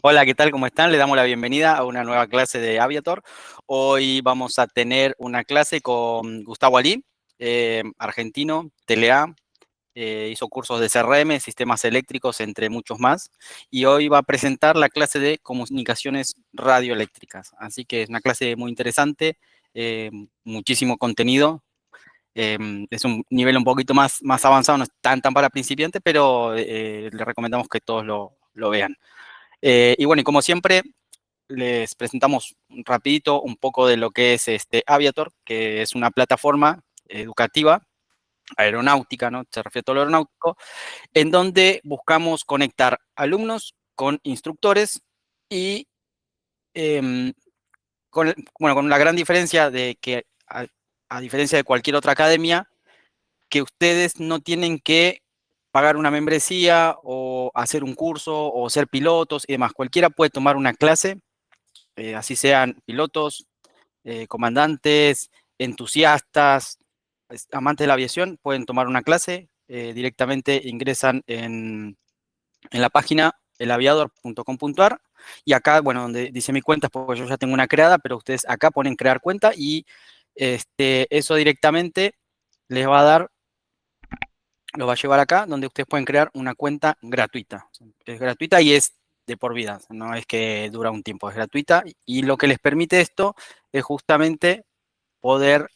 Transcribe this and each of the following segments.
Hola, ¿qué tal? ¿Cómo están? Le damos la bienvenida a una nueva clase de Aviator. Hoy vamos a tener una clase con Gustavo Alí, argentino, TLA, hizo cursos de CRM, sistemas eléctricos, entre muchos más. Y hoy va a presentar la clase de comunicaciones radioeléctricas. Así que es una clase muy interesante, muchísimo contenido. Es un nivel un poquito más avanzado, no es tan para principiantes, pero le recomendamos que todos lo vean. Y bueno, y como siempre, les presentamos rapidito un poco de lo que es Aviator, que es una plataforma educativa, aeronáutica, ¿no? Se refiere a todo lo aeronáutico, en donde buscamos conectar alumnos con instructores y em, bueno, con la gran diferencia de que, a diferencia de cualquier otra academia, que ustedes no tienen que pagar una membresía o hacer un curso o ser pilotos y demás. Cualquiera puede tomar una clase, así sean pilotos, comandantes, entusiastas, amantes de la aviación, pueden tomar una clase, directamente ingresan en la página elaviador.com.ar y acá, bueno, donde dice mi cuenta, porque yo ya tengo una creada, pero ustedes acá ponen crear cuenta y eso directamente les va a dar, lo va a llevar acá, donde ustedes pueden crear una cuenta gratuita. Es gratuita y es de por vida, no es que dura un tiempo, es gratuita y lo que les permite esto es justamente poder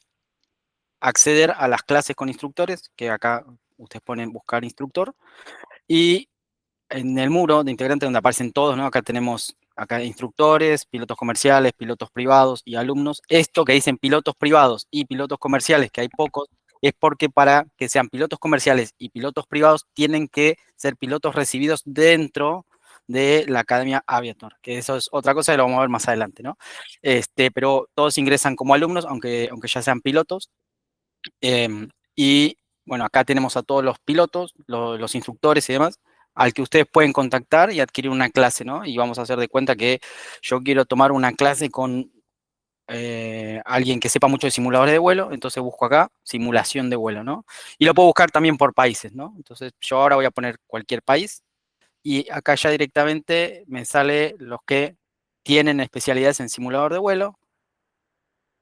acceder a las clases con instructores, que acá ustedes ponen buscar instructor, y en el muro de integrantes donde aparecen todos, ¿no? Acá tenemos acá instructores, pilotos comerciales, pilotos privados y alumnos. Esto que dicen pilotos privados y pilotos comerciales, que hay pocos, es porque para que sean pilotos comerciales y pilotos privados tienen que ser pilotos recibidos dentro de la Academia Aviator, que eso es otra cosa que lo vamos a ver más adelante, ¿no? Pero todos ingresan como alumnos, aunque ya sean pilotos, y bueno, acá tenemos a todos los pilotos, los instructores y demás, al que ustedes pueden contactar y adquirir una clase, ¿no? Y vamos a hacer de cuenta que yo quiero tomar una clase con alguien que sepa mucho de simuladores de vuelo, entonces busco acá simulación de vuelo, ¿no? Y lo puedo buscar también por países, ¿no? Entonces yo ahora voy a poner cualquier país y acá ya directamente me sale los que tienen especialidades en simulador de vuelo.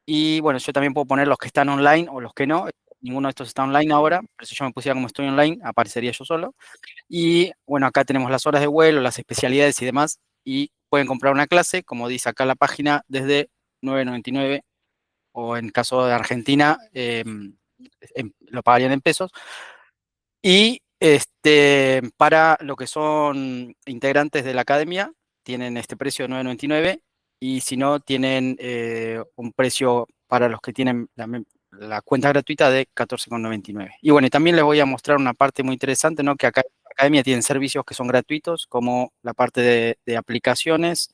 Y bueno, yo también puedo poner los que están online o los que no. Ninguno de estos está online ahora, pero si yo me pusiera como estoy online, aparecería yo solo. Y bueno, acá tenemos las horas de vuelo, las especialidades y demás. Y pueden comprar una clase, como dice acá la página, desde 9,99 o en caso de Argentina, lo pagarían en pesos. Y para lo que son integrantes de la academia, tienen este precio de 9,99 y si no, tienen un precio para los que tienen la cuenta gratuita de 14,99. Y bueno, y también les voy a mostrar una parte muy interesante, ¿no? Que acá en la academia tienen servicios que son gratuitos, como la parte de aplicaciones.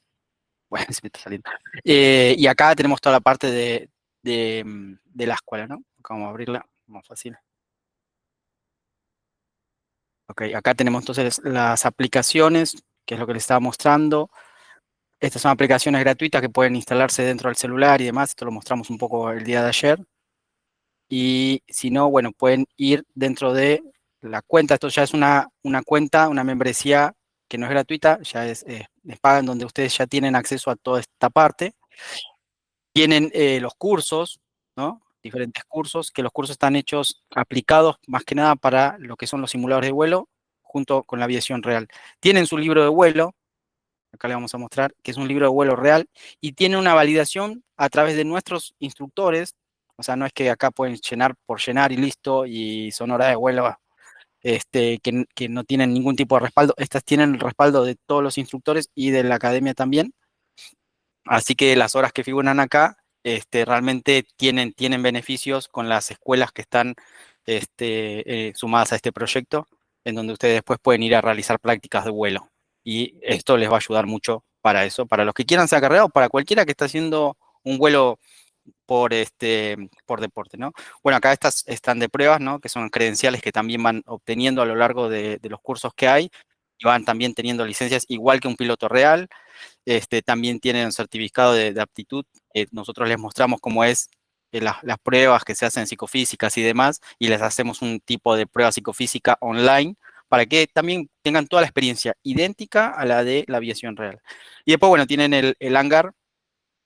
Bueno, se me está saliendo. Y acá tenemos toda la parte de la escuela, ¿no? Vamos a abrirla, más fácil. Ok, acá tenemos entonces las aplicaciones, que es lo que les estaba mostrando. Estas son aplicaciones gratuitas que pueden instalarse dentro del celular y demás. Esto lo mostramos un poco el día de ayer. Y si no, bueno, pueden ir dentro de la cuenta. Esto ya es una cuenta, una membresía que no es gratuita, ya es paga, en donde ustedes ya tienen acceso a toda esta parte. Tienen los cursos, ¿no? Diferentes cursos, que los cursos están hechos, aplicados más que nada para lo que son los simuladores de vuelo, junto con la aviación real. Tienen su libro de vuelo, acá le vamos a mostrar, que es un libro de vuelo real, y tiene una validación a través de nuestros instructores, o sea, no es que acá pueden llenar por llenar y listo, y son horas de vuelo que no tienen ningún tipo de respaldo. Estas tienen el respaldo de todos los instructores y de la academia también. Así que las horas que figuran acá realmente tienen beneficios con las escuelas que están sumadas a este proyecto, en donde ustedes después pueden ir a realizar prácticas de vuelo. Y esto les va a ayudar mucho para eso, para los que quieran ser acarreados, para cualquiera que está haciendo un vuelo por deporte, ¿no? Bueno, acá estas están de pruebas, ¿no? Que son credenciales que también van obteniendo a lo largo de los cursos que hay, y van también teniendo licencias igual que un piloto real. También tienen un certificado de aptitud. Nosotros les mostramos cómo es las pruebas que se hacen psicofísicas y demás, y les hacemos un tipo de prueba psicofísica online para que también tengan toda la experiencia idéntica a la de la aviación real. Y después, bueno, tienen el hangar.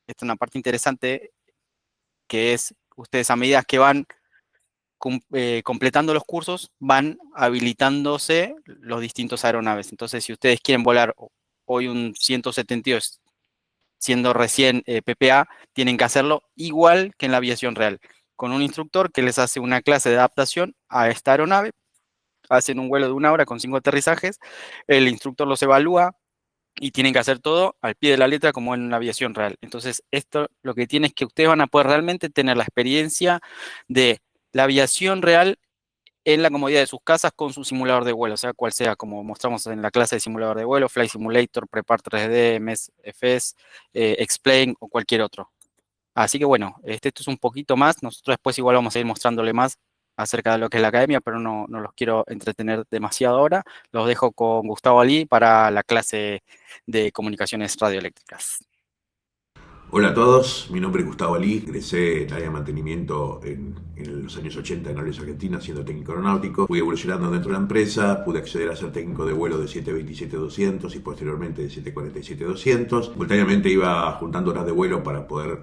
Esta es una parte interesante, que es ustedes a medida que van completando los cursos, van habilitándose los distintos aeronaves. Entonces, si ustedes quieren volar hoy un 172, siendo recién PPA, tienen que hacerlo igual que en la aviación real, con un instructor que les hace una clase de adaptación a esta aeronave. Hacen un vuelo de 1 hora con 5 aterrizajes, el instructor los evalúa y tienen que hacer todo al pie de la letra como en la aviación real. Entonces, esto lo que tiene es que ustedes van a poder realmente tener la experiencia de la aviación real en la comodidad de sus casas con su simulador de vuelo, sea cual sea, como mostramos en la clase de simulador de vuelo, Flight Simulator, Prepar 3D, MES FS, Explain o cualquier otro. Así que bueno, esto es un poquito más. Nosotros después igual vamos a ir mostrándole más acerca de lo que es la academia, pero no los quiero entretener demasiado ahora. Los dejo con Gustavo Ali para la clase de comunicaciones radioeléctricas. Hola a todos, mi nombre es Gustavo Ali, egresé en área de mantenimiento en los años 80 en Aerolíneas Argentinas siendo técnico aeronáutico. Fui evolucionando dentro de la empresa, pude acceder a ser técnico de vuelo de 727-200 y posteriormente de 747-200. Simultáneamente iba juntando horas de vuelo para poder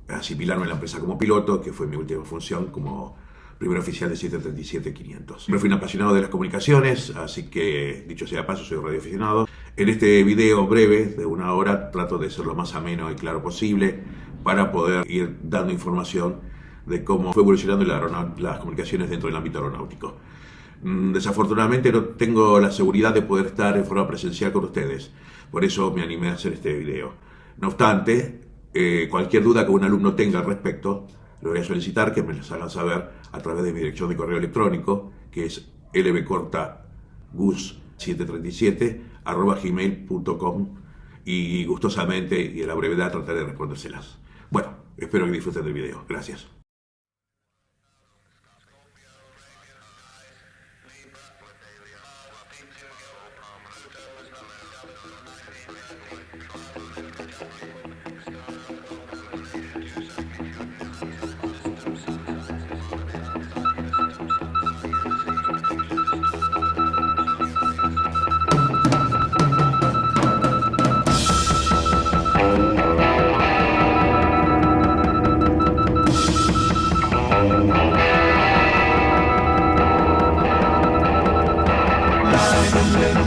asimilarme en la empresa como piloto, que fue mi última función como primer oficial de 737-500. Siempre fui un apasionado de las comunicaciones, así que, dicho sea de paso, soy radioaficionado. En este video breve de 1 hora trato de ser lo más ameno y claro posible para poder ir dando información de cómo fue evolucionando las comunicaciones dentro del ámbito aeronáutico. Desafortunadamente no tengo la seguridad de poder estar en forma presencial con ustedes, por eso me animé a hacer este video. No obstante, cualquier duda que un alumno tenga al respecto, le voy a solicitar que me las hagan saber a través de mi dirección de correo electrónico, que es lbcortagus737@gmail.com, y gustosamente y a la brevedad trataré de respondérselas. Bueno, espero que disfruten del video. Gracias.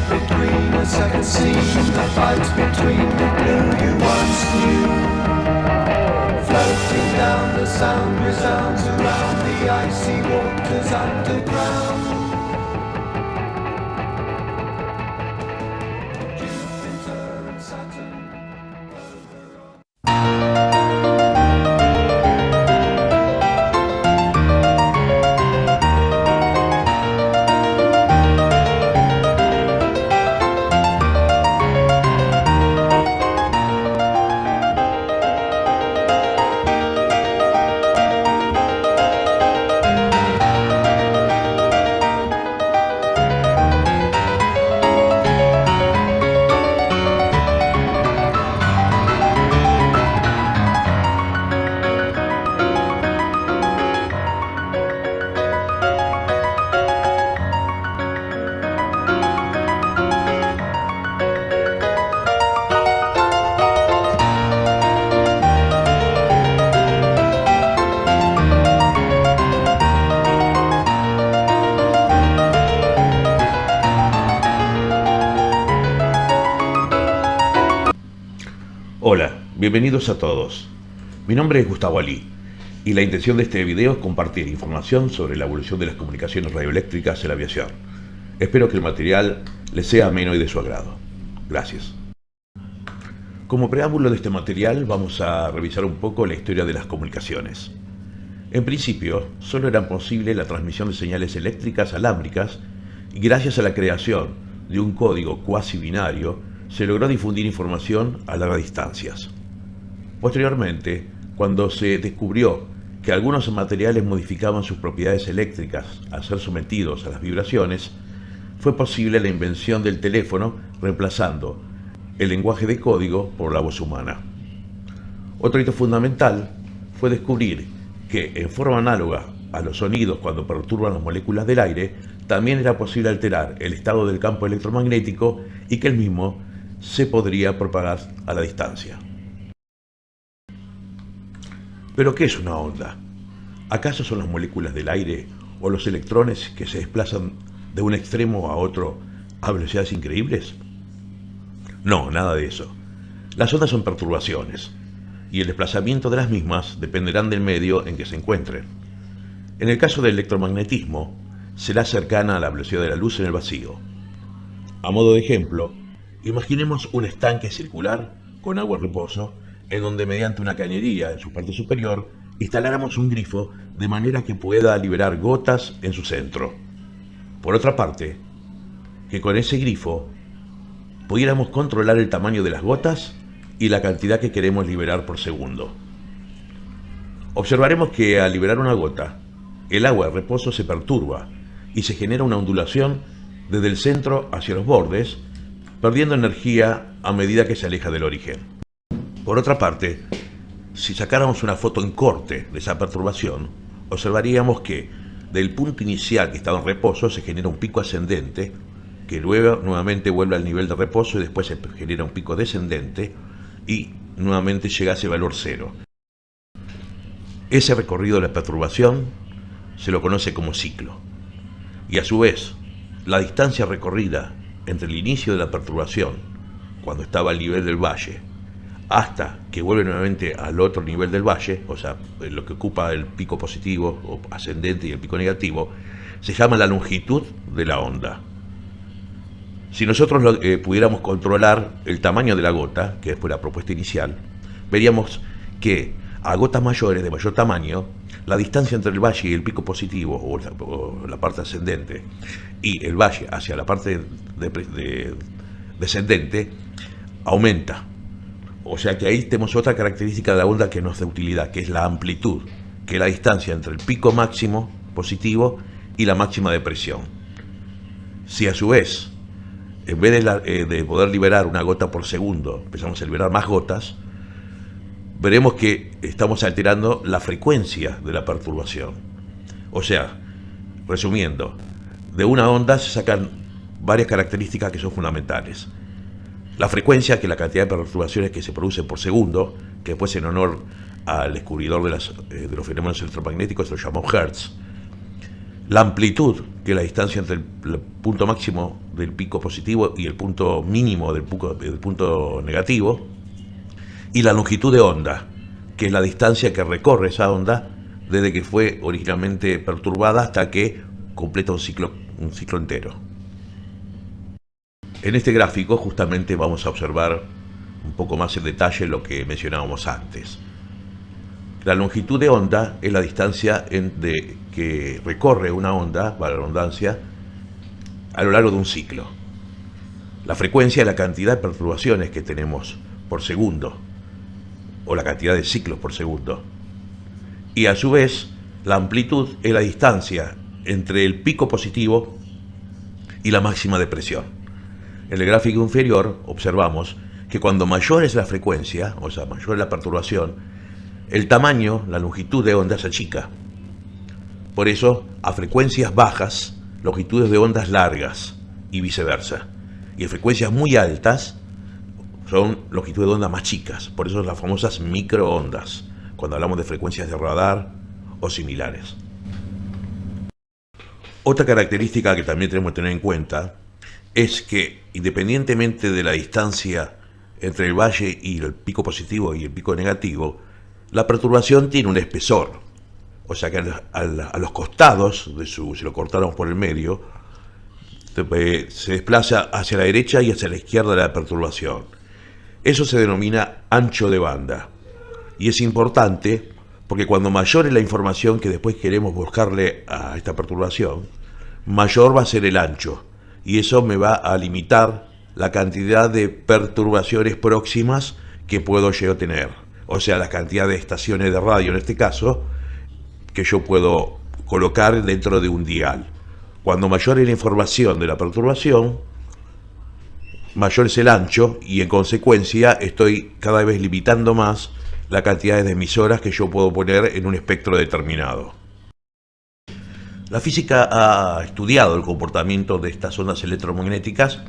Between a second scene, the fights between the blue you once knew. Floating down, the sound resounds around the icy waters underground. Jupiter and Saturn. Hola, bienvenidos a todos. Mi nombre es Gustavo Ali y la intención de este video es compartir información sobre la evolución de las comunicaciones radioeléctricas en la aviación. Espero que el material les sea ameno y de su agrado. Gracias. Como preámbulo de este material vamos a revisar un poco la historia de las comunicaciones. En principio, solo era posible la transmisión de señales eléctricas alámbricas y gracias a la creación de un código cuasi binario se logró difundir información a largas distancias. Posteriormente, cuando se descubrió que algunos materiales modificaban sus propiedades eléctricas al ser sometidos a las vibraciones, fue posible la invención del teléfono reemplazando el lenguaje de código por la voz humana. Otro hito fundamental fue descubrir que, en forma análoga a los sonidos cuando perturban las moléculas del aire, también era posible alterar el estado del campo electromagnético y que el mismo se podría propagar a la distancia. ¿Pero qué es una onda? ¿Acaso son las moléculas del aire o los electrones que se desplazan de un extremo a otro a velocidades increíbles? No, nada de eso. Las ondas son perturbaciones, y el desplazamiento de las mismas dependerán del medio en que se encuentren. En el caso del electromagnetismo, será cercana a la velocidad de la luz en el vacío. A modo de ejemplo, imaginemos un estanque circular con agua en reposo, en donde mediante una cañería en su parte superior instaláramos un grifo de manera que pueda liberar gotas en su centro. Por otra parte, que con ese grifo pudiéramos controlar el tamaño de las gotas y la cantidad que queremos liberar por segundo. Observaremos que al liberar una gota, el agua de reposo se perturba y se genera una ondulación desde el centro hacia los bordes, perdiendo energía a medida que se aleja del origen. Por otra parte, si sacáramos una foto en corte de esa perturbación, observaríamos que del punto inicial que estaba en reposo se genera un pico ascendente, que luego nuevamente vuelve al nivel de reposo y después se genera un pico descendente y nuevamente llega a ese valor cero. Ese recorrido de la perturbación se lo conoce como ciclo. Y a su vez, la distancia recorrida entre el inicio de la perturbación, cuando estaba al nivel del valle, hasta que vuelve nuevamente al otro nivel del valle, o sea, lo que ocupa el pico positivo o ascendente y el pico negativo, se llama la longitud de la onda. Si nosotros pudiéramos controlar el tamaño de la gota, que fue la propuesta inicial, veríamos que a gotas mayores de mayor tamaño, la distancia entre el valle y el pico positivo, o la parte ascendente, y el valle hacia la parte descendente, aumenta. O sea que ahí tenemos otra característica de la onda que nos da utilidad, que es la amplitud, que es la distancia entre el pico máximo positivo y la máxima de presión. Si a su vez, en vez de poder liberar una gota por segundo, empezamos a liberar más gotas, veremos que estamos alterando la frecuencia de la perturbación. O sea, resumiendo, de una onda se sacan varias características que son fundamentales. La frecuencia, que es la cantidad de perturbaciones que se producen por segundo, que después en honor al descubridor de los fenómenos electromagnéticos se lo llamó Hertz. La amplitud, que es la distancia entre el punto máximo del pico positivo y el punto mínimo del punto negativo. Y la longitud de onda, que es la distancia que recorre esa onda desde que fue originalmente perturbada hasta que completa un ciclo entero. En este gráfico justamente vamos a observar un poco más en detalle lo que mencionábamos antes. La longitud de onda es la distancia que recorre una onda, para la redundancia, a lo largo de un ciclo. La frecuencia es la cantidad de perturbaciones que tenemos por segundo, o la cantidad de ciclos por segundo. Y a su vez, la amplitud es la distancia entre el pico positivo y la máxima de presión. En el gráfico inferior observamos que cuando mayor es la frecuencia, o sea, mayor es la perturbación, el tamaño, la longitud de onda se achica. Por eso, a frecuencias bajas, longitudes de ondas largas y viceversa. Y a frecuencias muy altas, son longitudes de onda más chicas. Por eso las famosas microondas, cuando hablamos de frecuencias de radar o similares. Otra característica que también tenemos que tener en cuenta es que, independientemente de la distancia entre el valle y el pico positivo y el pico negativo, la perturbación tiene un espesor. O sea que a los costados, si lo cortáramos por el medio, se desplaza hacia la derecha y hacia la izquierda de la perturbación. Eso se denomina ancho de banda. Y es importante porque cuando mayor es la información que después queremos buscarle a esta perturbación, mayor va a ser el ancho. Y eso me va a limitar la cantidad de perturbaciones próximas que puedo yo tener. O sea, la cantidad de estaciones de radio, en este caso, que yo puedo colocar dentro de un dial. Cuando mayor es la información de la perturbación, mayor es el ancho y en consecuencia estoy cada vez limitando más la cantidad de emisoras que yo puedo poner en un espectro determinado. La física ha estudiado el comportamiento de estas ondas electromagnéticas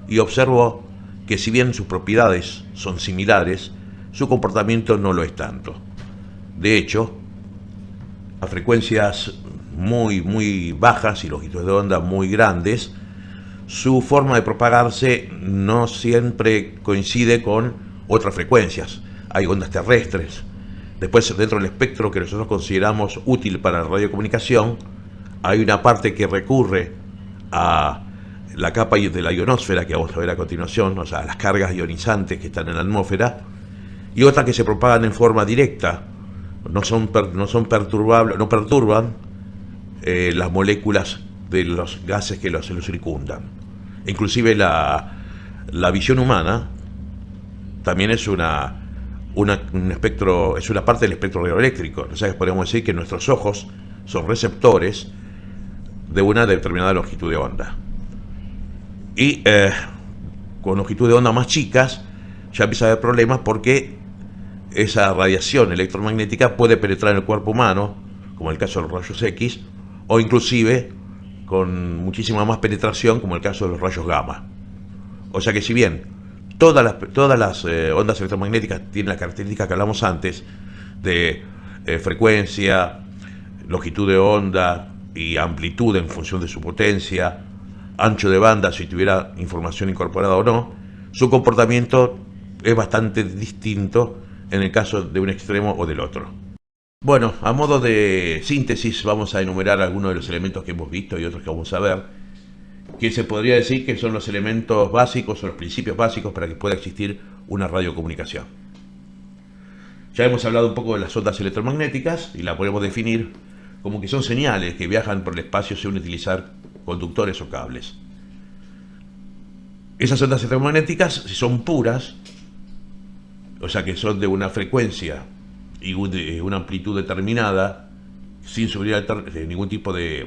y observó que si bien sus propiedades son similares, su comportamiento no lo es tanto. De hecho, a frecuencias muy bajas y longitudes de onda muy grandes, su forma de propagarse no siempre coincide con otras frecuencias. Hay ondas terrestres. Después, dentro del espectro que nosotros consideramos útil para la radiocomunicación, hay una parte que recurre a la capa de la ionosfera, que vamos a ver a continuación, o sea, las cargas ionizantes que están en la atmósfera, y otras que se propagan en forma directa, no perturban las moléculas de los gases que los circundan. Inclusive la visión humana también es un espectro, es una parte del espectro radioeléctrico. O sea, podemos decir que nuestros ojos son receptores de una determinada longitud de onda. Y con longitud de onda más chicas ya empieza a haber problemas, porque esa radiación electromagnética puede penetrar en el cuerpo humano, como en el caso de los rayos X, o inclusive con muchísima más penetración, como el caso de los rayos gamma. O sea que si bien todas las ondas electromagnéticas tienen las características que hablamos antes, de frecuencia, longitud de onda y amplitud en función de su potencia, ancho de banda si tuviera información incorporada o no, su comportamiento es bastante distinto en el caso de un extremo o del otro. Bueno, a modo de síntesis vamos a enumerar algunos de los elementos que hemos visto y otros que vamos a ver, que se podría decir que son los elementos básicos o los principios básicos para que pueda existir una radiocomunicación. Ya hemos hablado un poco de las ondas electromagnéticas y la podemos definir como que son señales que viajan por el espacio sin utilizar conductores o cables. Esas ondas electromagnéticas, si son puras, o sea que son de una frecuencia y una amplitud determinada, sin sufrir ningún tipo de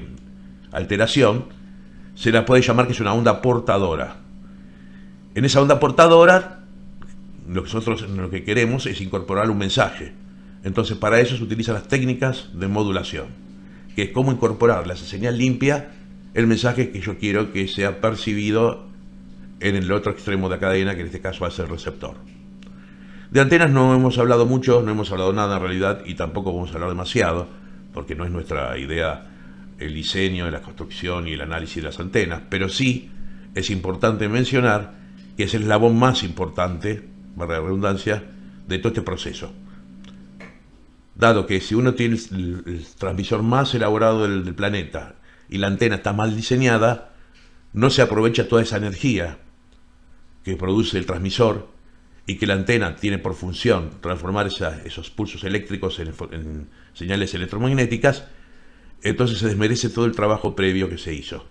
alteración, se la puede llamar que es una onda portadora. En esa onda portadora, nosotros lo que queremos es incorporar un mensaje. Entonces, para eso se utilizan las técnicas de modulación, que es cómo incorporar a esa señal limpia el mensaje que yo quiero que sea percibido en el otro extremo de la cadena, que en este caso va a ser el receptor. De antenas no hemos hablado mucho, no hemos hablado nada en realidad, y tampoco vamos a hablar demasiado, porque no es nuestra idea el diseño, la construcción y el análisis de las antenas, pero sí es importante mencionar que es el eslabón más importante, para la redundancia, de todo este proceso. Dado que si uno tiene el transmisor más elaborado del planeta y la antena está mal diseñada, no se aprovecha toda esa energía que produce el transmisor, y que la antena tiene por función transformar esos pulsos eléctricos en señales electromagnéticas, entonces se desmerece todo el trabajo previo que se hizo.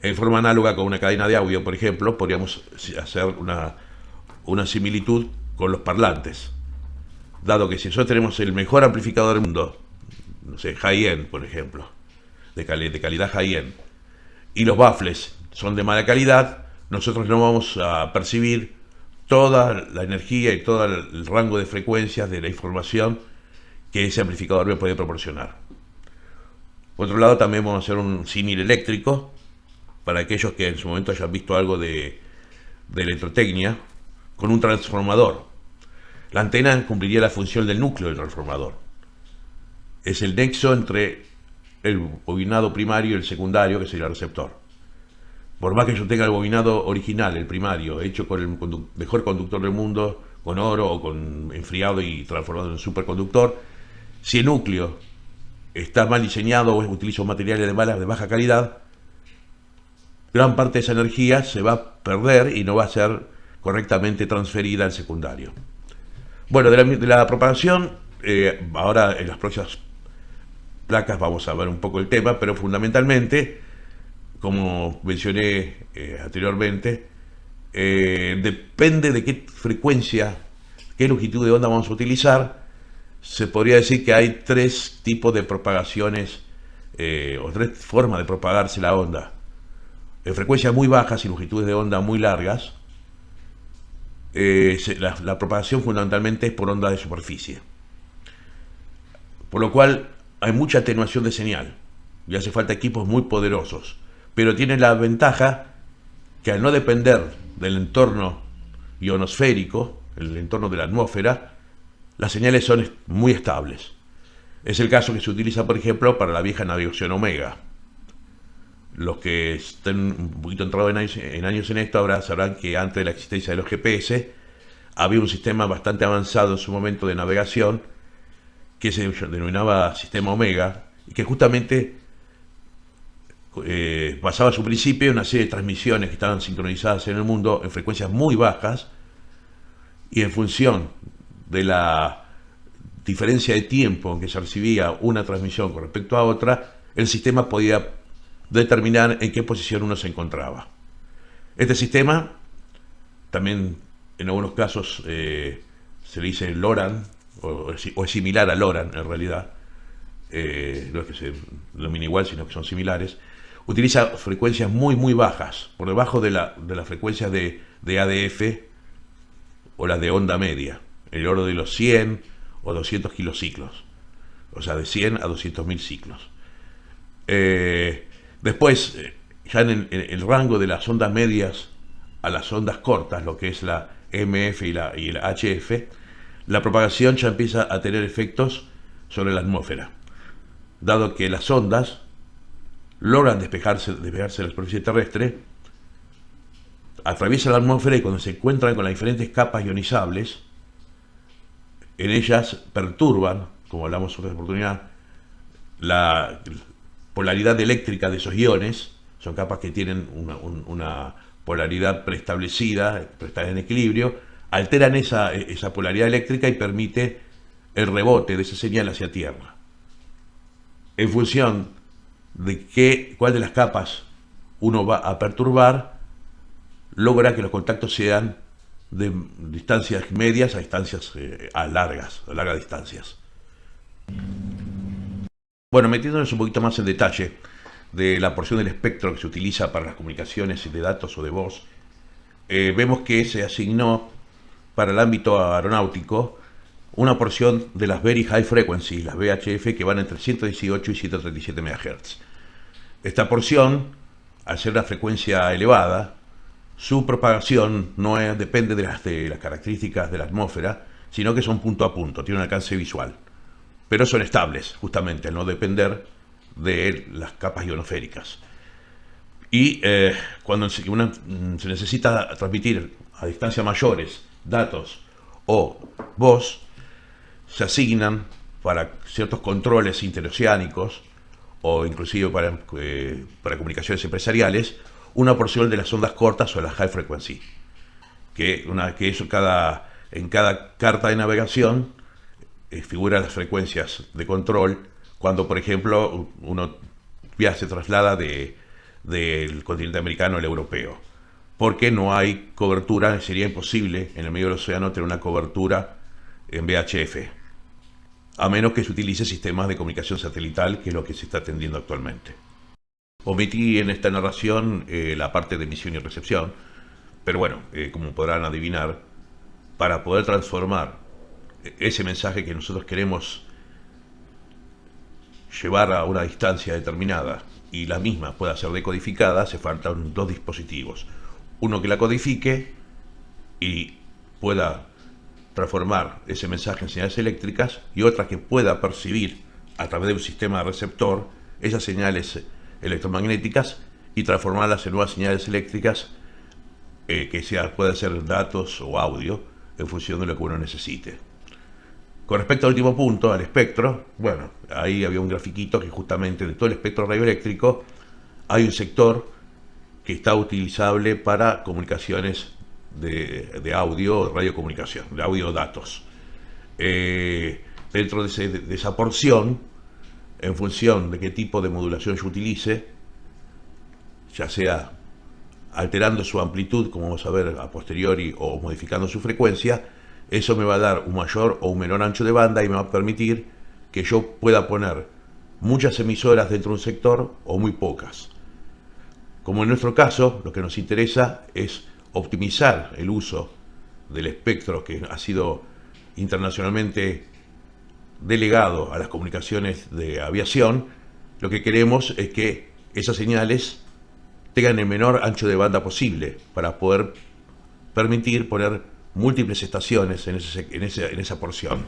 En forma análoga con una cadena de audio, por ejemplo, podríamos hacer una similitud con los parlantes. Dado que si nosotros tenemos el mejor amplificador del mundo, no sé, high-end, por ejemplo, de calidad high-end, y los baffles son de mala calidad, nosotros no vamos a percibir toda la energía y todo el rango de frecuencias de la información que ese amplificador me puede proporcionar. Por otro lado, también vamos a hacer un símil eléctrico para aquellos que en su momento hayan visto algo de electrotecnia, con un transformador. La antena cumpliría la función del núcleo del transformador. Es el nexo entre el bobinado primario y el secundario, que sería el receptor. Por más que yo tenga el bobinado original, el primario, hecho con el mejor conductor del mundo, con oro o con enfriado y transformado en superconductor, si el núcleo está mal diseñado o utiliza materiales de baja calidad, gran parte de esa energía se va a perder y no va a ser correctamente transferida al secundario. Bueno, de la propagación, ahora en las próximas placas vamos a ver un poco el tema, pero fundamentalmente, como mencioné anteriormente, depende de qué frecuencia, qué longitud de onda vamos a utilizar. Se podría decir que hay tres tipos de propagaciones o tres formas de propagarse la onda. En frecuencias muy bajas y longitudes de onda muy largas, la propagación fundamentalmente es por onda de superficie, por lo cual hay mucha atenuación de señal. y hace falta equipos muy poderosos, pero tiene la ventaja que al no depender del entorno ionosférico, el entorno de la atmósfera, las señales son muy estables. Es el caso que se utiliza, por ejemplo, para la vieja navegación Omega. Los que estén un poquito entrados en años en esto ahora sabrán que antes de la existencia de los GPS había un sistema bastante avanzado en su momento de navegación que se denominaba sistema Omega y que justamente basaba su principio en una serie de transmisiones que estaban sincronizadas en el mundo en frecuencias muy bajas, y en función de la diferencia de tiempo en que se recibía una transmisión con respecto a otra, el sistema podía determinar en qué posición uno se encontraba. Este sistema también en algunos casos se le dice LORAN, o es similar a LORAN en realidad, no es que se denomine igual, sino que son similares. Utiliza frecuencias muy bajas, por debajo de las frecuencias de ADF o las de onda media, el orden de los 100 o 200 kilociclos, o sea, de 100 a 200.000 ciclos. Después, ya en el rango de las ondas medias a las ondas cortas, lo que es la MF y la HF, la propagación ya empieza a tener efectos sobre la atmósfera, dado que las ondas logran despejarse de la superficie terrestre, atraviesan la atmósfera y cuando se encuentran con las diferentes capas ionizables, en ellas perturban, como hablamos en otra oportunidad, la polaridad eléctrica de esos iones. Son capas que tienen una polaridad preestablecida, está en equilibrio, alteran esa polaridad eléctrica y permite el rebote de esa señal hacia Tierra. En función de cuál de las capas uno va a perturbar, logra que los contactos sean de distancias medias a distancias a largas distancias. Bueno, metiéndonos un poquito más en detalle de la porción del espectro que se utiliza para las comunicaciones de datos o de voz, vemos que se asignó para el ámbito aeronáutico una porción de las Very High Frequency, las VHF, que van entre 118 y 137 MHz. Esta porción, al ser una frecuencia elevada, su propagación no depende de las características de la atmósfera, sino que son punto a punto, tiene un alcance visual. Pero son estables, justamente, al no depender de las capas ionosféricas. Y cuando se necesita transmitir a distancias mayores datos o voz, se asignan para ciertos controles interoceánicos o inclusive para comunicaciones empresariales una porción de las ondas cortas o las high frequency, que eso en cada carta de navegación figura las frecuencias de control cuando, por ejemplo, uno se traslada del continente americano al europeo, porque no hay cobertura, sería imposible en el medio del océano tener una cobertura en VHF, a menos que se utilice sistemas de comunicación satelital, que es lo que se está atendiendo actualmente. Omití en esta narración la parte de emisión y recepción, pero bueno, como podrán adivinar, para poder transformar ese mensaje que nosotros queremos llevar a una distancia determinada y la misma pueda ser decodificada, hace falta dos dispositivos. Uno que la codifique y pueda transformar ese mensaje en señales eléctricas, y otra que pueda percibir a través de un sistema de receptor esas señales electromagnéticas y transformarlas en nuevas señales eléctricas que pueden ser datos o audio en función de lo que uno necesite. Con respecto al último punto, al espectro, bueno, ahí había un grafiquito que justamente de todo el espectro radioeléctrico hay un sector que está utilizable para comunicaciones de audio o radiocomunicación, de audio datos. Dentro de esa porción, en función de qué tipo de modulación yo utilice, ya sea alterando su amplitud, como vamos a ver a posteriori, o modificando su frecuencia, eso me va a dar un mayor o un menor ancho de banda y me va a permitir que yo pueda poner muchas emisoras dentro de un sector o muy pocas. Como en nuestro caso, lo que nos interesa es optimizar el uso del espectro que ha sido internacionalmente delegado a las comunicaciones de aviación, lo que queremos es que esas señales tengan el menor ancho de banda posible para poder permitir poner múltiples estaciones en esa porción.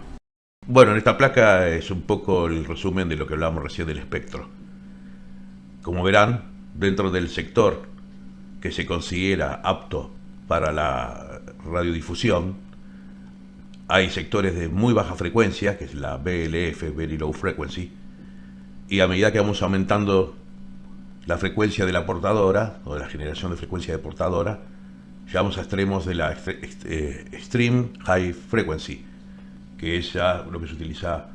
Bueno, en esta placa es un poco el resumen de lo que hablábamos recién del espectro. Como verán, dentro del sector que se considera apto para la radiodifusión, hay sectores de muy baja frecuencia, que es la VLF, Very Low Frequency, y a medida que vamos aumentando la frecuencia de la portadora, o de la generación de frecuencia de portadora, llegamos a extremos de la Extreme High Frequency, que es ya lo que se utiliza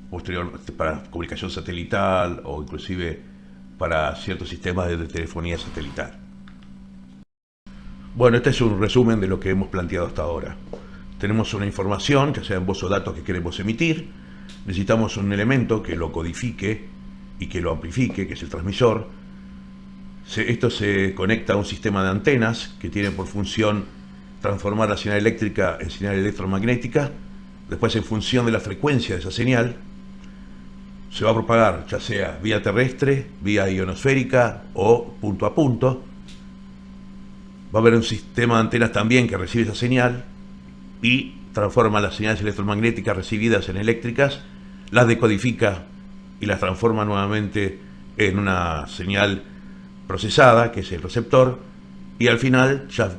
posterior para comunicación satelital o inclusive para ciertos sistemas de telefonía satelital. Bueno, este es un resumen de lo que hemos planteado hasta ahora. Tenemos una información, ya sea en voz o datos que queremos emitir. Necesitamos un elemento que lo codifique y que lo amplifique, que es el transmisor. Esto se conecta a un sistema de antenas que tiene por función transformar la señal eléctrica en señal electromagnética. Después, en función de la frecuencia de esa señal, se va a propagar ya sea vía terrestre, vía ionosférica o punto a punto. Va a haber un sistema de antenas también que recibe esa señal y transforma las señales electromagnéticas recibidas en eléctricas, las decodifica y las transforma nuevamente en una señal procesada, que es el receptor, y al final ya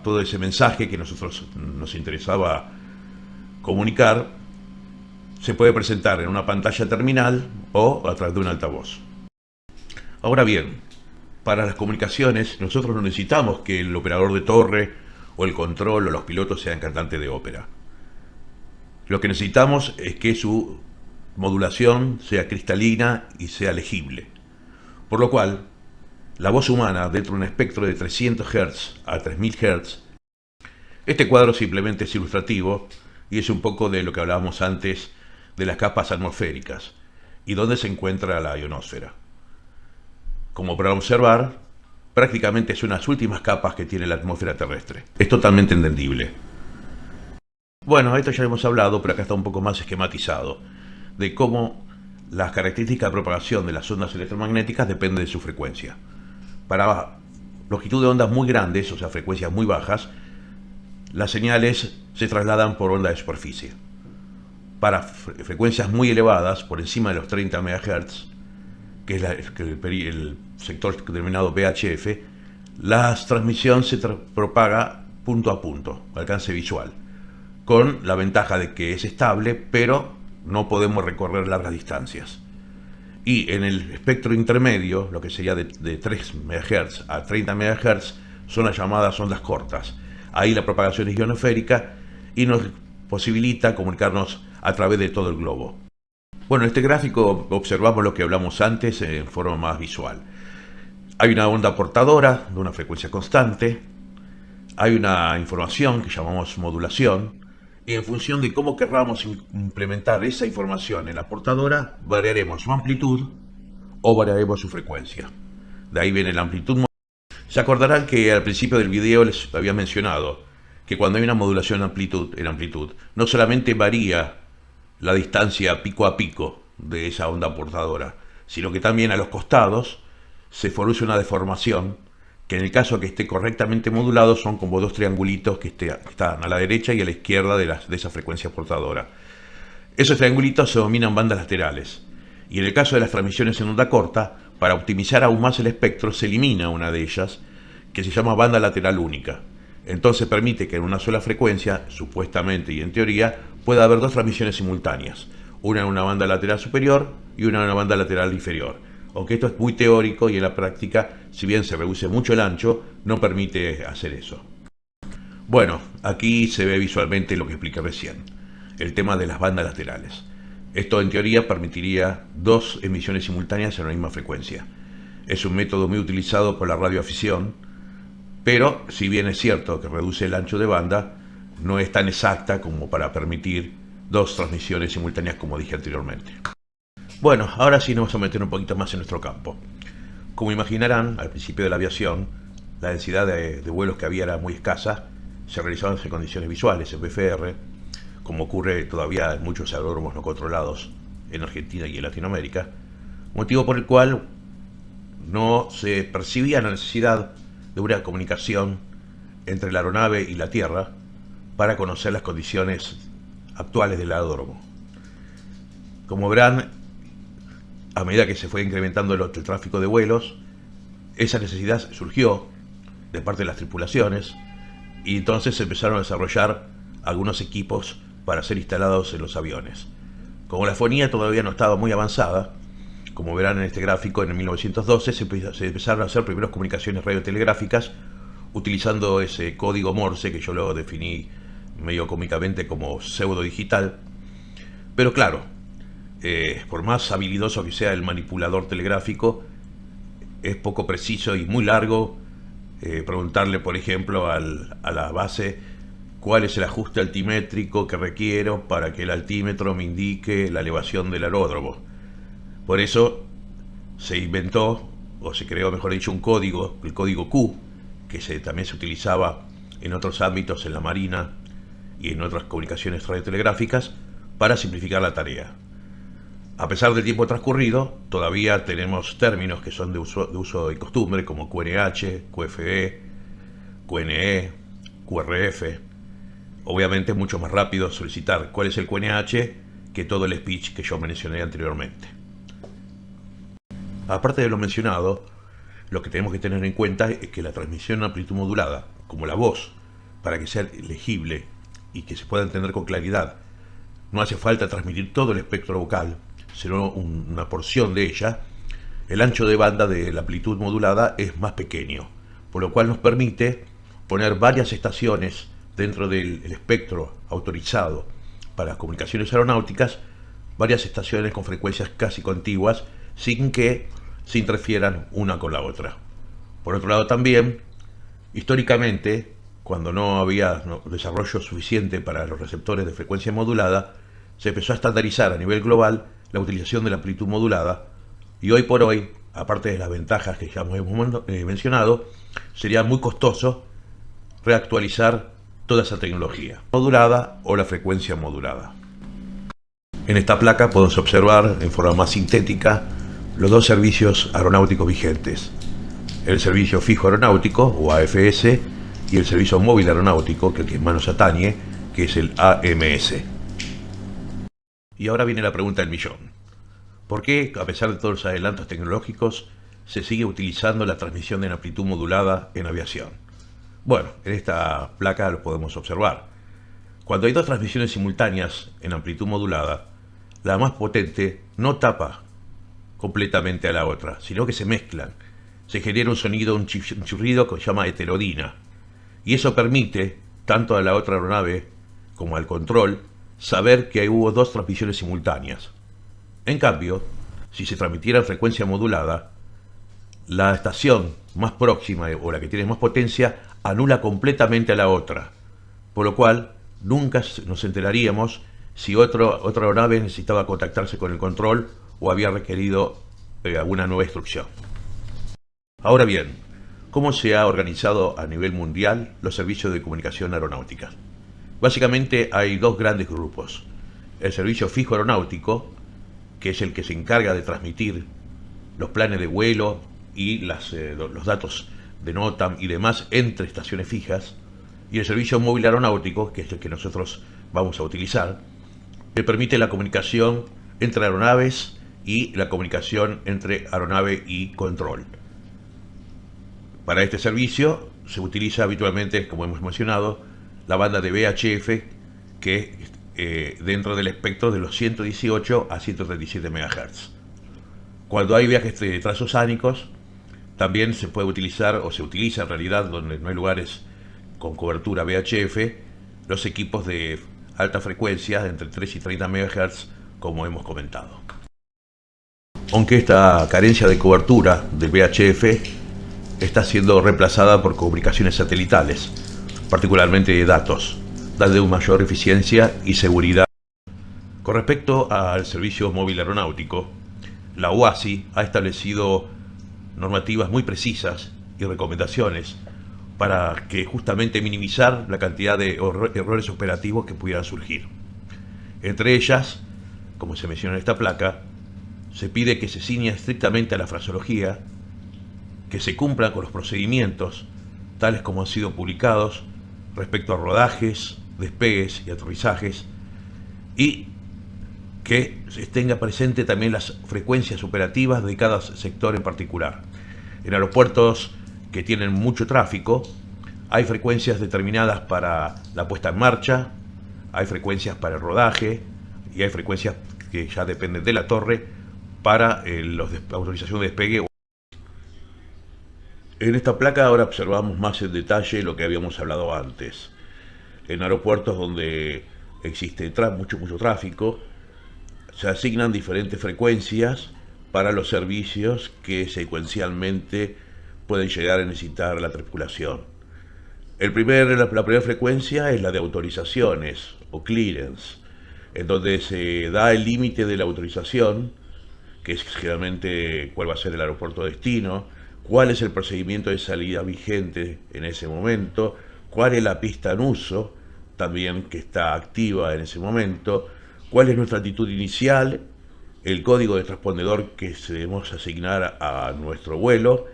todo ese mensaje que nosotros nos interesaba comunicar se puede presentar en una pantalla terminal o a través de un altavoz. Ahora bien, para las comunicaciones nosotros no necesitamos que el operador de torre o el control o los pilotos sean cantantes de ópera. Lo que necesitamos es que su modulación sea cristalina y sea legible. Por lo cual, la voz humana dentro de un espectro de 300 Hz a 3000 Hz, este cuadro simplemente es ilustrativo y es un poco de lo que hablábamos antes de las capas atmosféricas y dónde se encuentra la ionosfera. Como para observar, prácticamente son las últimas capas que tiene la atmósfera terrestre. Es totalmente entendible. Bueno, esto ya hemos hablado, pero acá está un poco más esquematizado, de cómo las características de propagación de las ondas electromagnéticas dependen de su frecuencia. Para longitud de ondas muy grandes, o sea, frecuencias muy bajas, las señales se trasladan por onda de superficie. Para frecuencias muy elevadas, por encima de los 30 MHz, que es el sector denominado VHF, la transmisión se propaga punto a punto, alcance visual, con la ventaja de que es estable, pero no podemos recorrer largas distancias. Y en el espectro intermedio, lo que sería de 3 MHz a 30 MHz, son las llamadas ondas cortas. Ahí la propagación es ionosférica y nos posibilita comunicarnos a través de todo el globo. Bueno, en este gráfico observamos lo que hablamos antes en forma más visual. Hay una onda portadora de una frecuencia constante, hay una información que llamamos modulación, y en función de cómo querramos implementar esa información en la portadora, variaremos su amplitud o variaremos su frecuencia. De ahí viene la amplitud. Se acordarán que al principio del video les había mencionado que cuando hay una modulación en amplitud, no solamente varía la distancia pico a pico de esa onda portadora, sino que también a los costados se produce una deformación, que en el caso que esté correctamente modulado son como dos triangulitos que están a la derecha y a la izquierda de esa frecuencia portadora. Esos triangulitos se denominan bandas laterales, y en el caso de las transmisiones en onda corta, para optimizar aún más el espectro se elimina una de ellas, que se llama banda lateral única. Entonces permite que en una sola frecuencia, supuestamente y en teoría, pueda haber dos transmisiones simultáneas, una en una banda lateral superior y una en una banda lateral inferior. Aunque esto es muy teórico y en la práctica, si bien se reduce mucho el ancho, no permite hacer eso. Bueno, aquí se ve visualmente lo que expliqué recién, el tema de las bandas laterales. Esto en teoría permitiría dos emisiones simultáneas en la misma frecuencia. Es un método muy utilizado por la radioafición, pero si bien es cierto que reduce el ancho de banda, no es tan exacta como para permitir dos transmisiones simultáneas como dije anteriormente. Bueno, ahora sí nos vamos a meter un poquito más en nuestro campo. Como imaginarán, al principio de la aviación, la densidad de vuelos que había era muy escasa, se realizaban en condiciones visuales, en VFR, como ocurre todavía en muchos aeródromos no controlados en Argentina y en Latinoamérica, motivo por el cual no se percibía la necesidad de una comunicación entre la aeronave y la Tierra para conocer las condiciones actuales del aeródromo. Como verán, a medida que se fue incrementando el tráfico de vuelos, esa necesidad surgió de parte de las tripulaciones y entonces se empezaron a desarrollar algunos equipos para ser instalados en los aviones. Como la fonía todavía no estaba muy avanzada, como verán en este gráfico, en 1912 se empezaron a hacer primeras comunicaciones radiotelegráficas utilizando ese código Morse, que yo lo definí medio cómicamente como pseudo digital. Pero claro, por más habilidoso que sea el manipulador telegráfico, es poco preciso y muy largo preguntarle, por ejemplo, a la base cuál es el ajuste altimétrico que requiero para que el altímetro me indique la elevación del aeródromo. Por eso se inventó, o se creó, mejor dicho, un código, el código Q, que también se utilizaba en otros ámbitos, en la Marina y en otras comunicaciones radiotelegráficas, para simplificar la tarea. A pesar del tiempo transcurrido, todavía tenemos términos que son de uso y costumbre, como QNH, QFE, QNE, QRF. Obviamente es mucho más rápido solicitar cuál es el QNH que todo el speech que yo mencioné anteriormente. Aparte de lo mencionado, lo que tenemos que tener en cuenta es que la transmisión en amplitud modulada, como la voz, para que sea legible y que se pueda entender con claridad, no hace falta transmitir todo el espectro vocal, sino una porción de ella. El ancho de banda de la amplitud modulada es más pequeño, por lo cual nos permite poner varias estaciones dentro del espectro autorizado para las comunicaciones aeronáuticas, varias estaciones con frecuencias casi contiguas, sin que se interfieran una con la otra. Por otro lado también, históricamente, cuando no había desarrollo suficiente para los receptores de frecuencia modulada, se empezó a estandarizar a nivel global la utilización de la amplitud modulada, y hoy por hoy, aparte de las ventajas que ya hemos mencionado, sería muy costoso reactualizar toda esa tecnología modulada o la frecuencia modulada. En esta placa podemos observar en forma más sintética los dos servicios aeronáuticos vigentes: el servicio fijo aeronáutico, o AFS, y el servicio móvil aeronáutico, que más nos atañe, que es el AMS. Y ahora viene la pregunta del millón: ¿por qué, a pesar de todos los adelantos tecnológicos, se sigue utilizando la transmisión en amplitud modulada en aviación? Bueno, en esta placa lo podemos observar. Cuando hay dos transmisiones simultáneas en amplitud modulada, la más potente no tapa completamente a la otra, sino que se mezclan. Se genera un sonido, un chirrido que se llama heterodina, y eso permite tanto a la otra aeronave como al control saber que hubo dos transmisiones simultáneas. En cambio, si se transmitiera en frecuencia modulada, la estación más próxima o la que tiene más potencia anula completamente a la otra, por lo cual nunca nos enteraríamos si otra aeronave necesitaba contactarse con el control o había requerido alguna nueva instrucción. Ahora bien, ¿cómo se ha organizado a nivel mundial los servicios de comunicación aeronáutica? Básicamente hay dos grandes grupos: el servicio fijo aeronáutico, que es el que se encarga de transmitir los planes de vuelo y los datos de NOTAM y demás entre estaciones fijas, y el servicio móvil aeronáutico, que es el que nosotros vamos a utilizar, que permite la comunicación entre aeronaves y la comunicación entre aeronave y control. Para este servicio se utiliza habitualmente, como hemos mencionado, la banda de VHF, que dentro del espectro de los 118 a 137 MHz. Cuando hay viajes transoceánicos, también se puede utilizar, o se utiliza en realidad, donde no hay lugares con cobertura VHF, los equipos de alta frecuencia, entre 3 y 30 MHz, como hemos comentado. Aunque esta carencia de cobertura del VHF está siendo reemplazada por comunicaciones satelitales, particularmente de datos, dando mayor eficiencia y seguridad. Con respecto al servicio móvil aeronáutico, la OASI ha establecido normativas muy precisas y recomendaciones para que justamente minimizar la cantidad de errores operativos que pudieran surgir. Entre ellas, como se menciona en esta placa, se pide que se ciña estrictamente a la fraseología, que se cumplan con los procedimientos tales como han sido publicados respecto a rodajes, despegues y aterrizajes, y que se tenga presente también las frecuencias operativas de cada sector en particular. En aeropuertos que tienen mucho tráfico, hay frecuencias determinadas para la puesta en marcha, hay frecuencias para el rodaje y hay frecuencias que ya dependen de la torre para la autorización de despegue. En esta placa ahora observamos más en detalle lo que habíamos hablado antes. En aeropuertos donde existe mucho tráfico, se asignan diferentes frecuencias para los servicios que secuencialmente pueden llegar a necesitar la tripulación. La primera frecuencia es la de autorizaciones o clearance, en donde se da el límite de la autorización, que es generalmente cuál va a ser el aeropuerto destino, cuál es el procedimiento de salida vigente en ese momento, cuál es la pista en uso, también que está activa en ese momento, cuál es nuestra altitud inicial, el código de transpondedor que debemos asignar a nuestro vuelo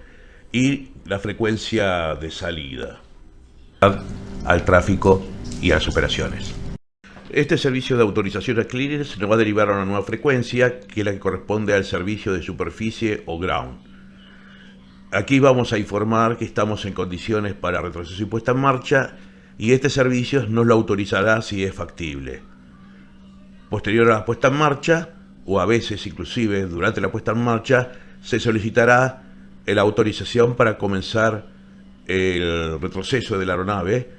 y la frecuencia de salida al tráfico y a las operaciones. Este servicio de autorización a clearance nos va a derivar a una nueva frecuencia, que es la que corresponde al servicio de superficie o ground. Aquí vamos a informar que estamos en condiciones para retroceso y puesta en marcha, y este servicio nos lo autorizará si es factible. Posterior a la puesta en marcha, o a veces inclusive durante la puesta en marcha, se solicitará la autorización para comenzar el retroceso de la aeronave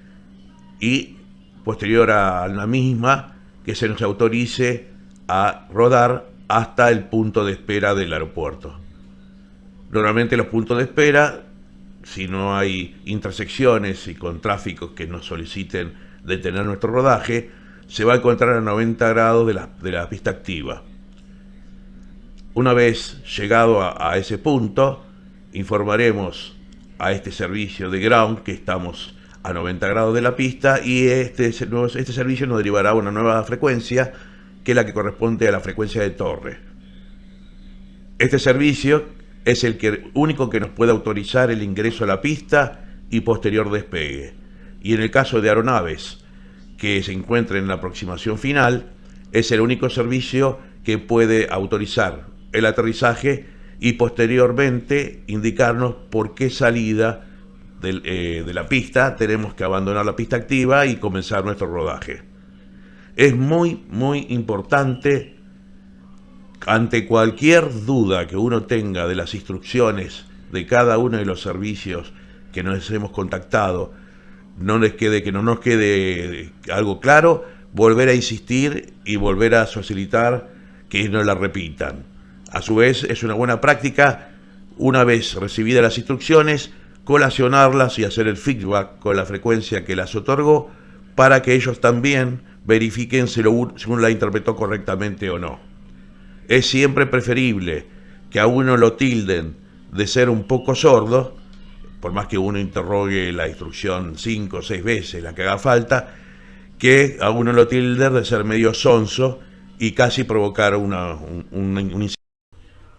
y posterior a la misma que se nos autorice a rodar hasta el punto de espera del aeropuerto. Normalmente los puntos de espera, si no hay intersecciones y con tráficos que nos soliciten detener nuestro rodaje, se va a encontrar a 90 grados de la pista activa. Una vez llegado a ese punto, informaremos a este servicio de ground que estamos a 90 grados de la pista, y este servicio nos derivará a una nueva frecuencia, que es la que corresponde a la frecuencia de torre. Este servicio es el único que nos puede autorizar el ingreso a la pista y posterior despegue. Y en el caso de aeronaves que se encuentren en la aproximación final, es el único servicio que puede autorizar el aterrizaje y posteriormente indicarnos por qué salida de la pista tenemos que abandonar la pista activa y comenzar nuestro rodaje. Es muy importante, ante cualquier duda que uno tenga de las instrucciones de cada uno de los servicios que nos hemos contactado, que no nos quede algo claro, volver a insistir y volver a facilitar que nos la repitan. A su vez, es una buena práctica, una vez recibidas las instrucciones, colacionarlas y hacer el feedback con la frecuencia que las otorgó, para que ellos también verifiquen si uno la interpretó correctamente o no. Es siempre preferible que a uno lo tilden de ser un poco sordo, por más que uno interrogue la instrucción 5 o 6 veces, la que haga falta, que a uno lo tilden de ser medio sonso y casi provocar un incidente.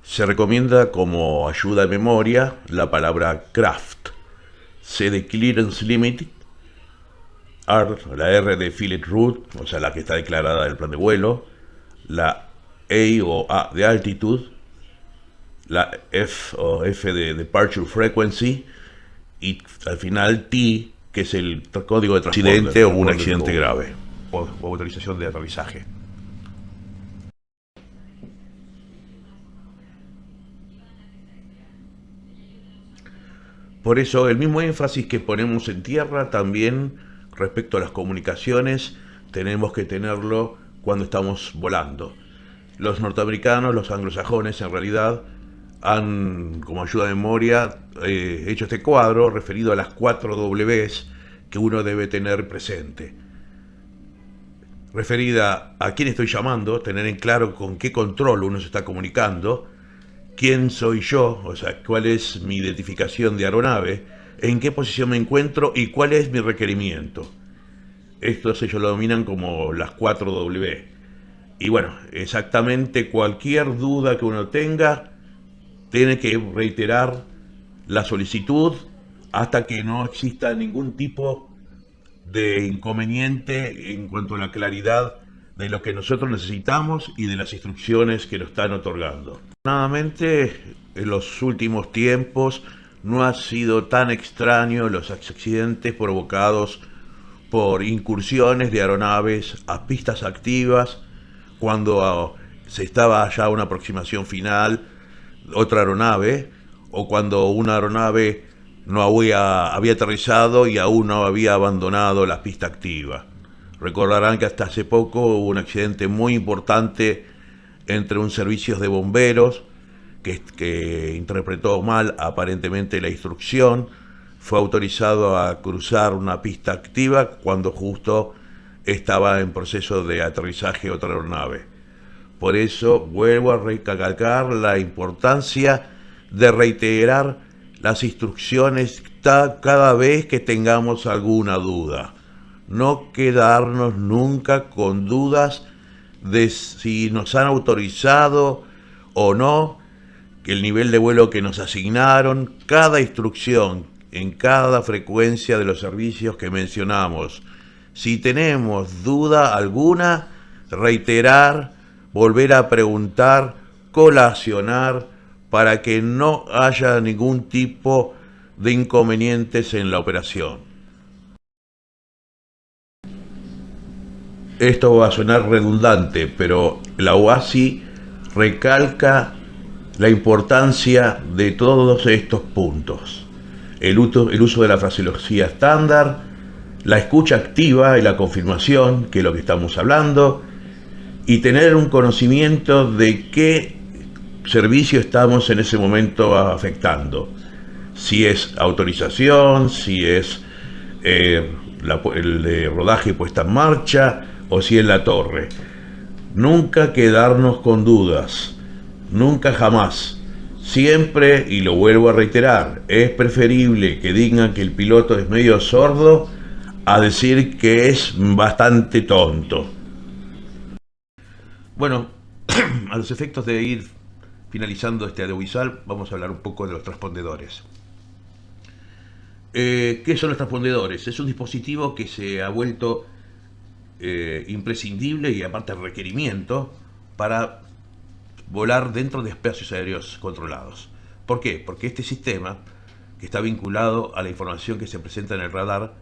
Se recomienda como ayuda de memoria la palabra CRAFT, C de Clearance Limit, la R de Fillet Route, o sea la que está declarada del plan de vuelo, la A o A de Altitude, la F o F de Departure Frequency, y al final T, que es el código de accidente o un accidente grave, o autorización de aterrizaje. Por eso el mismo énfasis que ponemos en tierra, también respecto a las comunicaciones, tenemos que tenerlo cuando estamos volando. Los norteamericanos, los anglosajones, en realidad, han, como ayuda de memoria, hecho este cuadro referido a las 4 Ws que uno debe tener presente. Referida a quién estoy llamando, tener en claro con qué control uno se está comunicando, quién soy yo, o sea, cuál es mi identificación de aeronave, en qué posición me encuentro y cuál es mi requerimiento. Estos ellos lo dominan como las 4 W. Y bueno, exactamente cualquier duda que uno tenga, tiene que reiterar la solicitud hasta que no exista ningún tipo de inconveniente en cuanto a la claridad de lo que nosotros necesitamos y de las instrucciones que nos están otorgando. Afortunadamente, en los últimos tiempos no ha sido tan extraño los accidentes provocados por incursiones de aeronaves a pistas activas cuando se estaba ya a una aproximación final otra aeronave, o cuando una aeronave no había aterrizado y aún no había abandonado la pista activa. Recordarán que hasta hace poco hubo un accidente muy importante entre un servicio de bomberos que interpretó mal aparentemente la instrucción, fue autorizado a cruzar una pista activa cuando justo estaba en proceso de aterrizaje otra aeronave. Por eso vuelvo a recalcar la importancia de reiterar las instrucciones cada vez que tengamos alguna duda. No quedarnos nunca con dudas de si nos han autorizado o no, que el nivel de vuelo que nos asignaron, cada instrucción en cada frecuencia de los servicios que mencionamos. Si tenemos duda alguna, reiterar, volver a preguntar, colacionar, para que no haya ningún tipo de inconvenientes en la operación. Esto va a sonar redundante, pero la OASI recalca la importancia de todos estos puntos. El uso de la fraseología estándar, la escucha activa y la confirmación, que es lo que estamos hablando, y tener un conocimiento de qué servicio estamos en ese momento afectando. Si es autorización, si es el de rodaje puesta en marcha, o si es la torre. Nunca quedarnos con dudas, nunca jamás. Siempre, y lo vuelvo a reiterar, es preferible que digan que el piloto es medio sordo a decir que es bastante tonto. Bueno, a los efectos de ir finalizando este audiovisual, vamos a hablar un poco de los transpondedores. ¿Qué son los transpondedores? Es un dispositivo que se ha vuelto imprescindible y aparte requerimiento para volar dentro de espacios aéreos controlados. ¿Por qué? Porque este sistema, que está vinculado a la información que se presenta en el radar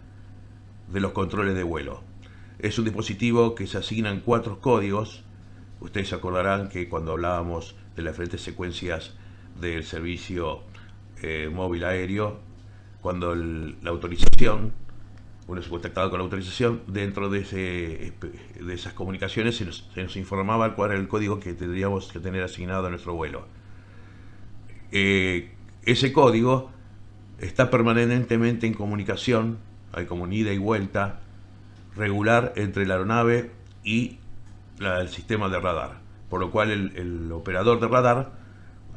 de los controles de vuelo, es un dispositivo que se asignan 4 códigos. Ustedes se acordarán que cuando hablábamos de las diferentes secuencias del servicio móvil aéreo, cuando la autorización, uno se contactaba con la autorización, dentro de esas comunicaciones se nos informaba cuál era el código que tendríamos que tener asignado a nuestro vuelo. Ese código está permanentemente en comunicación, hay como un ida y vuelta regular entre la aeronave y el sistema de radar, por lo cual el operador de radar,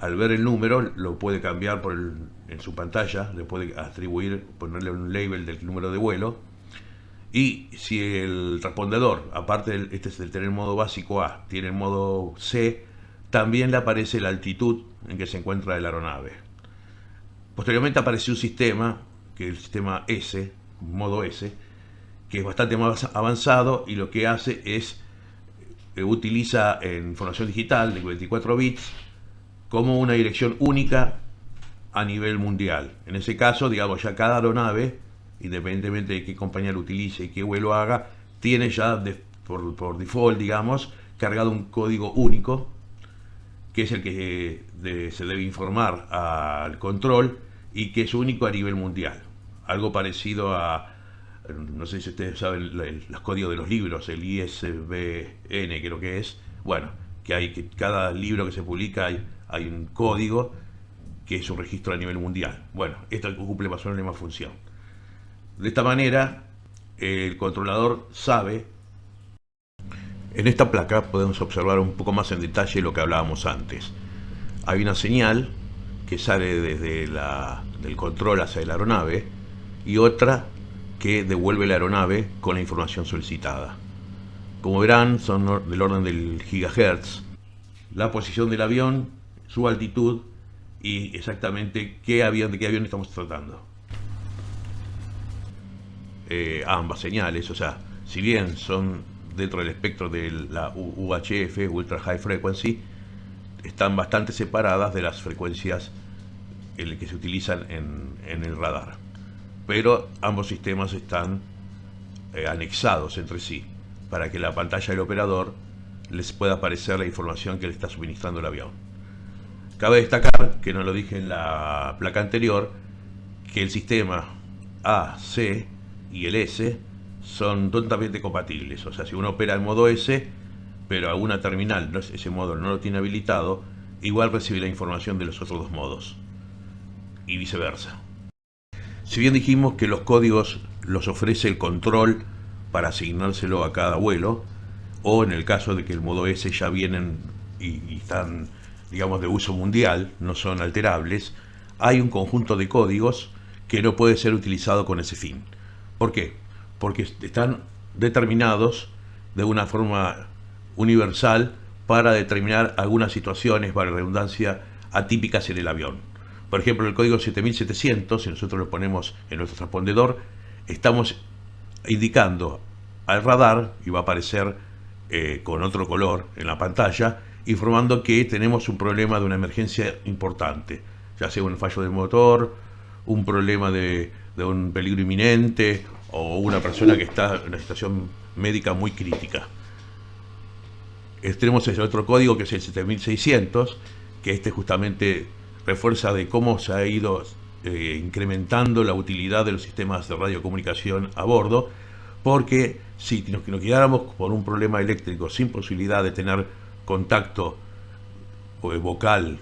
al ver el número, lo puede cambiar en su pantalla, le puede atribuir, ponerle un label del número de vuelo, y si el transpondedor, aparte este es el tener modo básico A, tiene el modo C, también le aparece la altitud en que se encuentra la aeronave. Posteriormente apareció un sistema, que es el sistema S, modo S, que es bastante más avanzado y lo que hace es utiliza información digital de 24 bits como una dirección única a nivel mundial. En ese caso, digamos, ya cada aeronave, independientemente de qué compañía lo utilice y qué vuelo haga, tiene ya por default, digamos, cargado un código único, que es el que se debe informar al control y que es único a nivel mundial. Algo parecido a, no sé si ustedes saben los códigos de los libros, el ISBN creo que es, bueno, que cada libro que se publica hay un código que es un registro a nivel mundial. Bueno, esto cumple más o menos la misma función. De esta manera, el controlador sabe. En esta placa podemos observar un poco más en detalle lo que hablábamos antes. Hay una señal que sale desde del control hacia la aeronave y otra que devuelve la aeronave con la información solicitada. Como verán, son del orden del gigahertz. La posición del avión, su altitud y exactamente de qué avión estamos tratando. Ambas señales, o sea, si bien son dentro del espectro de la UHF, Ultra High Frequency, están bastante separadas de las frecuencias que se utilizan en el radar. Pero ambos sistemas están anexados entre sí, para que la pantalla del operador les pueda aparecer la información que le está suministrando el avión. Cabe destacar, que no lo dije en la placa anterior, que el sistema A, C y el S son totalmente compatibles. O sea, si uno opera en modo S, pero a una terminal ese modo no lo tiene habilitado, igual recibe la información de los otros dos modos, y viceversa. Si bien dijimos que los códigos los ofrece el control para asignárselo a cada vuelo, o en el caso de que el modo S ya vienen y están, digamos, de uso mundial, no son alterables, hay un conjunto de códigos que no puede ser utilizado con ese fin. ¿Por qué? Porque están determinados de una forma universal para determinar algunas situaciones, para redundancia, atípicas en el avión. Por ejemplo, el código 7700, si nosotros lo ponemos en nuestro transpondedor, estamos indicando al radar, y va a aparecer con otro color en la pantalla, informando que tenemos un problema de una emergencia importante, ya sea un fallo del motor, un problema de un peligro inminente, o una persona que está en una situación médica muy crítica. Tenemos ese otro código que es el 7600, que justamente refuerza de cómo se ha ido incrementando la utilidad de los sistemas de radiocomunicación a bordo, porque si nos quedáramos por un problema eléctrico sin posibilidad de tener contacto vocal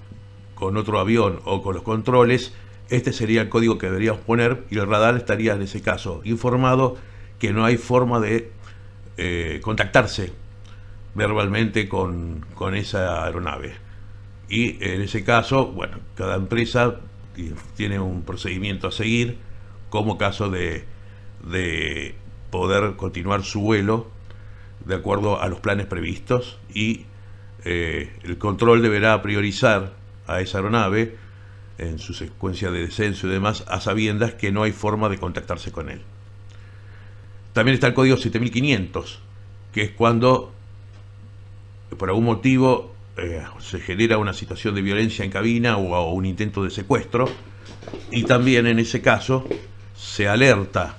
con otro avión o con los controles, este sería el código que deberíamos poner, y el radar estaría en ese caso informado que no hay forma de contactarse verbalmente con esa aeronave. Y en ese caso, bueno, cada empresa tiene un procedimiento a seguir como caso de poder continuar su vuelo de acuerdo a los planes previstos, y el control deberá priorizar a esa aeronave en su secuencia de descenso y demás, a sabiendas que no hay forma de contactarse con él. También está el código 7500, que es cuando por algún motivo se genera una situación de violencia en cabina o un intento de secuestro, y también en ese caso se alerta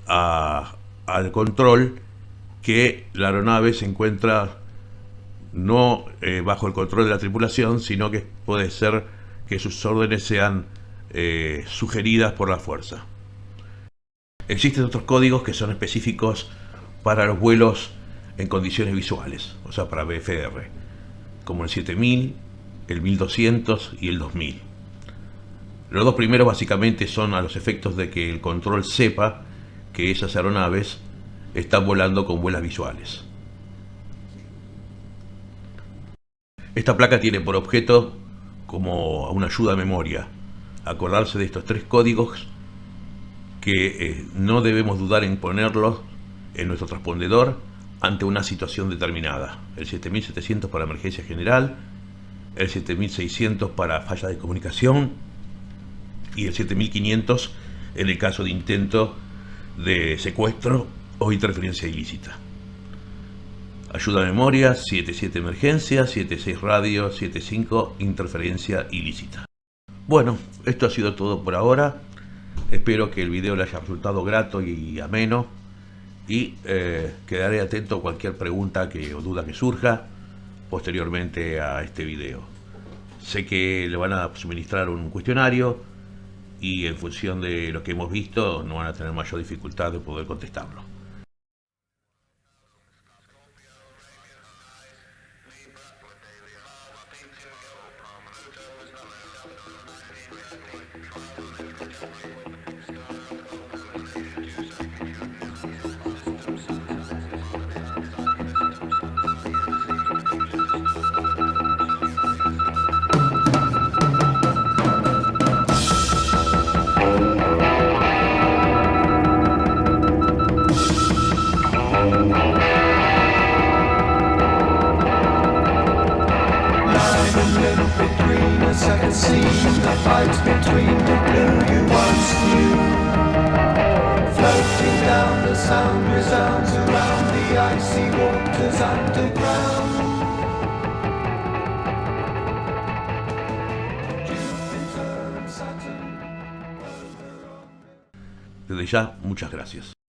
al control que la aeronave se encuentra no bajo el control de la tripulación, sino que puede ser que sus órdenes sean sugeridas por la fuerza. Existen otros códigos que son específicos para los vuelos en condiciones visuales, o sea, para VFR, como el 7000, el 1200 y el 2000. Los dos primeros básicamente son a los efectos de que el control sepa que esas aeronaves están volando con vuelas visuales. Esta placa tiene por objeto, como una ayuda a memoria, acordarse de estos tres códigos que no debemos dudar en ponerlos en nuestro transpondedor ante una situación determinada. El 7700 para emergencia general, el 7600 para falla de comunicación y el 7500 en el caso de intento de secuestro o interferencia ilícita. Ayuda a memoria, 77 emergencia, 76 radio, 75 interferencia ilícita. Bueno, esto ha sido todo por ahora. Espero que el video le haya resultado grato y ameno, y quedaré atento a cualquier pregunta o duda que surja posteriormente a este video. Sé que le van a suministrar un cuestionario y en función de lo que hemos visto no van a tener mayor dificultad de poder contestarlo. scene, the fight between the blue you once knew. Floating down, the sound resounds around the icy waters underground. Jupiter and Saturn. Desde ya, muchas gracias.